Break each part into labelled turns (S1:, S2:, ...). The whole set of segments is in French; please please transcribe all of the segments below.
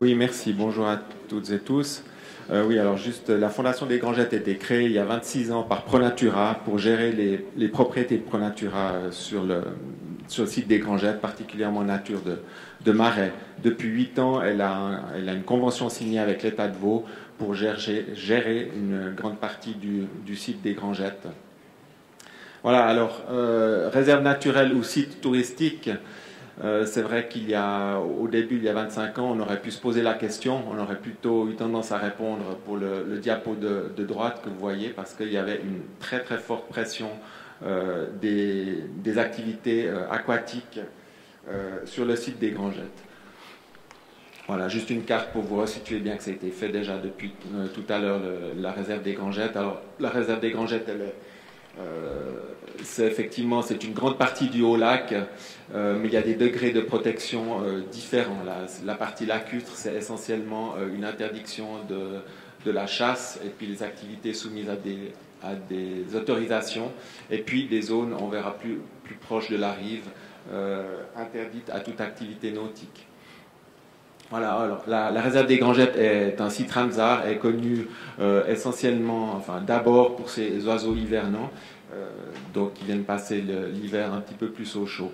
S1: Oui, merci. Bonjour à toutes et tous. Oui, alors juste, la Fondation des Grangettes a été créée il y a 26 ans par Pronatura pour gérer les propriétés de Pronatura sur le site des Grangettes, particulièrement nature de Marais. Depuis 8 ans, elle a une convention signée avec l'État de Vaud pour gérer une grande partie du site des Grangettes. Voilà, alors, réserve naturelle ou site touristique. C'est vrai au début, il y a 25 ans, on aurait pu se poser la question, on aurait plutôt eu tendance à répondre pour le diapo de droite que vous voyez, parce qu'il y avait une très très forte pression des activités aquatiques sur le site des Grangettes. Voilà, juste une carte pour vous resituer bien que ça a été fait déjà depuis tout à l'heure, la réserve des Grangettes. Alors, la réserve des Grangettes, c'est une grande partie du haut lac, mais il y a des degrés de protection différents. La partie lacustre, c'est essentiellement une interdiction de la chasse et puis les activités soumises à des autorisations. Et puis des zones, on verra plus proches de la rive, interdites à toute activité nautique. Voilà, alors la réserve des Grangettes est un site Ramsar, est connu essentiellement, enfin d'abord pour ses oiseaux hivernants, donc qui viennent passer l'hiver un petit peu plus au chaud.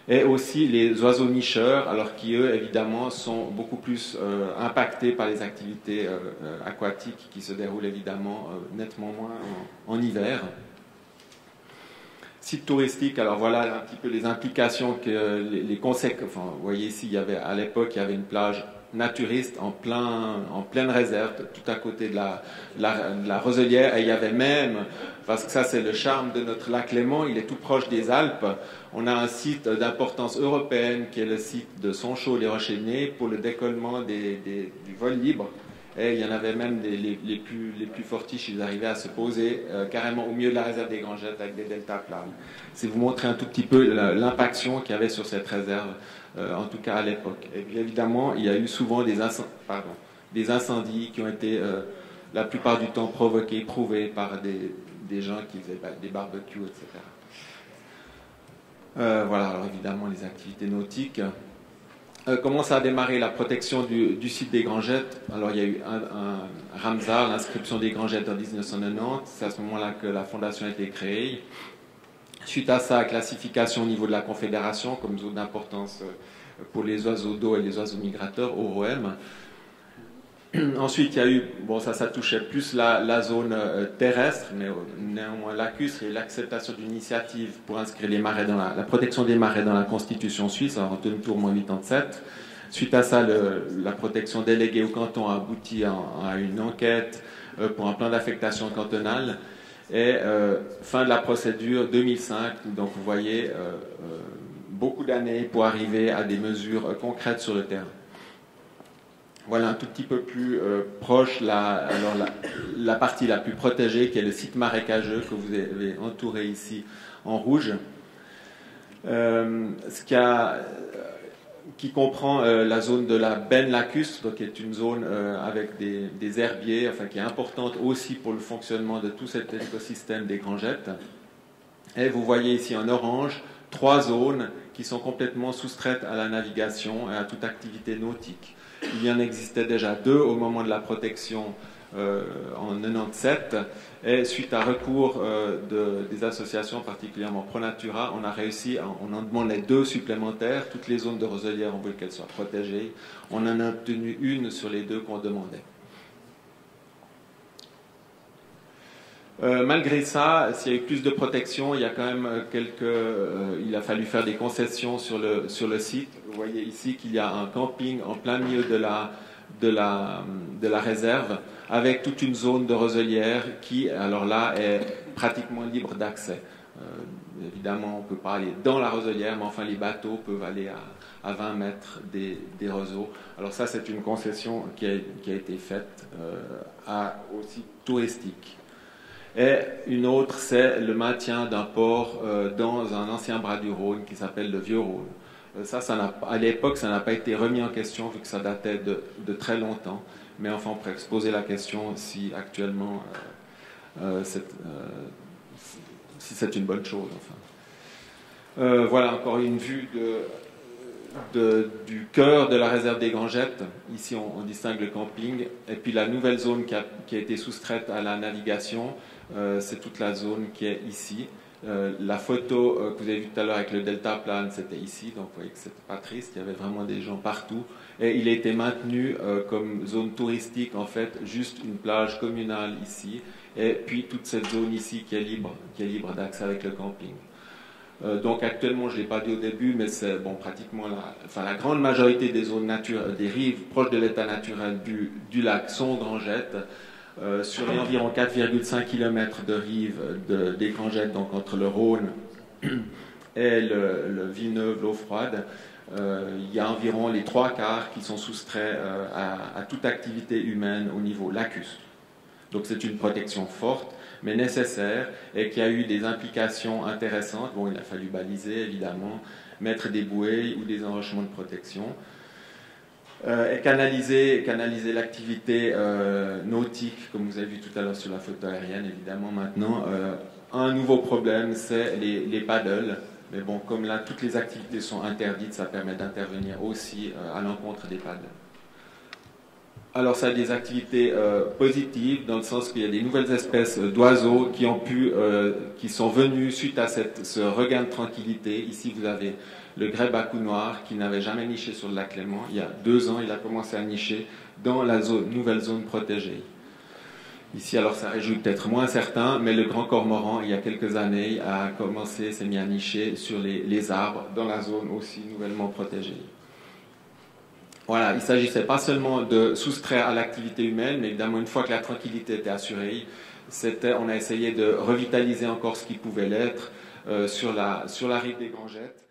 S1: Et aussi les oiseaux nicheurs, alors qui eux évidemment sont beaucoup plus impactés par les activités aquatiques qui se déroulent évidemment nettement moins en hiver. Site touristique, alors voilà un petit peu les implications que les conséquences. Enfin, vous voyez ici, à l'époque, il y avait une plage naturiste en pleine réserve, tout à côté de la Roselière, et il y avait même, parce que ça c'est le charme de notre lac Léman, il est tout proche des Alpes, on a un site d'importance européenne qui est le site de Sonchaux-les-Rochers-Nez pour le décollement du vol libre. Et il y en avait même les plus fortiches, ils arrivaient à se poser carrément au milieu de la réserve des Grangettes avec des deltaplanes. C'est vous montrer un tout petit peu l'impaction qu'il y avait sur cette réserve, en tout cas à l'époque. Et puis évidemment, il y a eu souvent des incendies qui ont été la plupart du temps provoqués, prouvés par des gens qui faisaient des barbecues, etc. Voilà, alors évidemment les activités nautiques. Comment ça a démarré la protection du site des Grangettes? Alors il y a eu un Ramsar, l'inscription des Grangettes en 1990, c'est à ce moment-là que la fondation a été créée. Suite à ça, classification au niveau de la Confédération comme zone d'importance pour les oiseaux d'eau et les oiseaux migrateurs, OROM. Ensuite, il y a eu, bon ça touchait plus la zone terrestre, mais néanmoins lacustre et l'acceptation d'une initiative pour inscrire les marais dans la protection des marais dans la Constitution suisse, en tenue tour moins 87. Suite à ça, la protection déléguée au canton a abouti à une enquête pour un plan d'affectation cantonale. Et fin de la procédure 2005, donc vous voyez beaucoup d'années pour arriver à des mesures concrètes sur le terrain. Voilà un tout petit peu plus proche la partie la plus protégée qui est le site marécageux que vous avez entouré ici en rouge. Qui comprend la zone de la benne lacustre, donc qui est une zone avec des herbiers, enfin qui est importante aussi pour le fonctionnement de tout cet écosystème des Grangettes. Et vous voyez ici en orange 3 zones qui sont complètement soustraites à la navigation et à toute activité nautique. Il y en existait déjà 2 au moment de la protection en 97, et suite à recours des associations, particulièrement Pronatura, on a réussi, on en demandait 2 supplémentaires. Toutes les zones de roselière, on voulait qu'elles soient protégées. On en a obtenu une sur les 2 qu'on demandait. Malgré ça, s'il y a eu plus de protection, il y a quand même il a fallu faire des concessions sur le site. Vous voyez ici qu'il y a un camping en plein milieu de la réserve, avec toute une zone de roselière qui, alors là, est pratiquement libre d'accès. Évidemment, on ne peut pas aller dans la roselière, mais enfin, les bateaux peuvent aller à 20 mètres des roseaux. Alors ça, c'est une concession qui a été faite au site touristique. Et une autre, c'est le maintien d'un port dans un ancien bras du Rhône qui s'appelle le Vieux-Rhône. À l'époque, ça n'a pas été remis en question vu que ça datait de très longtemps. Mais enfin, on pourrait se poser la question si actuellement si c'est une bonne chose. Enfin. Voilà encore une vue du cœur de la réserve des Grangettes. Ici, on distingue le camping. Et puis la nouvelle zone qui a été soustraite à la navigation, c'est toute la zone qui est ici. La photo que vous avez vue tout à l'heure avec le deltaplane, c'était ici. Donc vous voyez que c'était pas triste, il y avait vraiment des gens partout. Et il a été maintenu comme zone touristique, en fait, juste une plage communale ici. Et puis toute cette zone ici qui est libre d'accès avec le camping. Donc actuellement, je ne l'ai pas dit au début, mais c'est bon, pratiquement la grande majorité des zones des rives proches de l'état naturel du lac sont Grangettes. Sur les environ 4,5 km de rive des Grangettes, donc entre le Rhône et le Villeneuve, l'eau froide, il y a environ les 3/4 qui sont soustraits à toute activité humaine au niveau lacustre. Donc c'est une protection forte, mais nécessaire, et qui a eu des implications intéressantes. Bon, il a fallu baliser, évidemment, mettre des bouées ou des enrochements de protection, et canaliser l'activité nautique, comme vous avez vu tout à l'heure sur la photo aérienne, évidemment. Maintenant, un nouveau problème, c'est les paddles. Mais bon, comme là, toutes les activités sont interdites, ça permet d'intervenir aussi à l'encontre des paddles. Alors ça a des activités positives, dans le sens qu'il y a des nouvelles espèces d'oiseaux qui sont venus suite à ce regain de tranquillité. Ici vous avez le grèbe à cou noir qui n'avait jamais niché sur le lac Léman. Il y a 2 ans, il a commencé à nicher dans la nouvelle zone protégée. Ici, alors ça réjouit peut-être moins certains, mais le grand cormoran, il y a quelques années, s'est mis à nicher sur les arbres dans la zone aussi nouvellement protégée. Voilà, il ne s'agissait pas seulement de soustraire à l'activité humaine, mais évidemment, une fois que la tranquillité était assurée, on a essayé de revitaliser encore ce qui pouvait l'être sur la rive des Grangettes.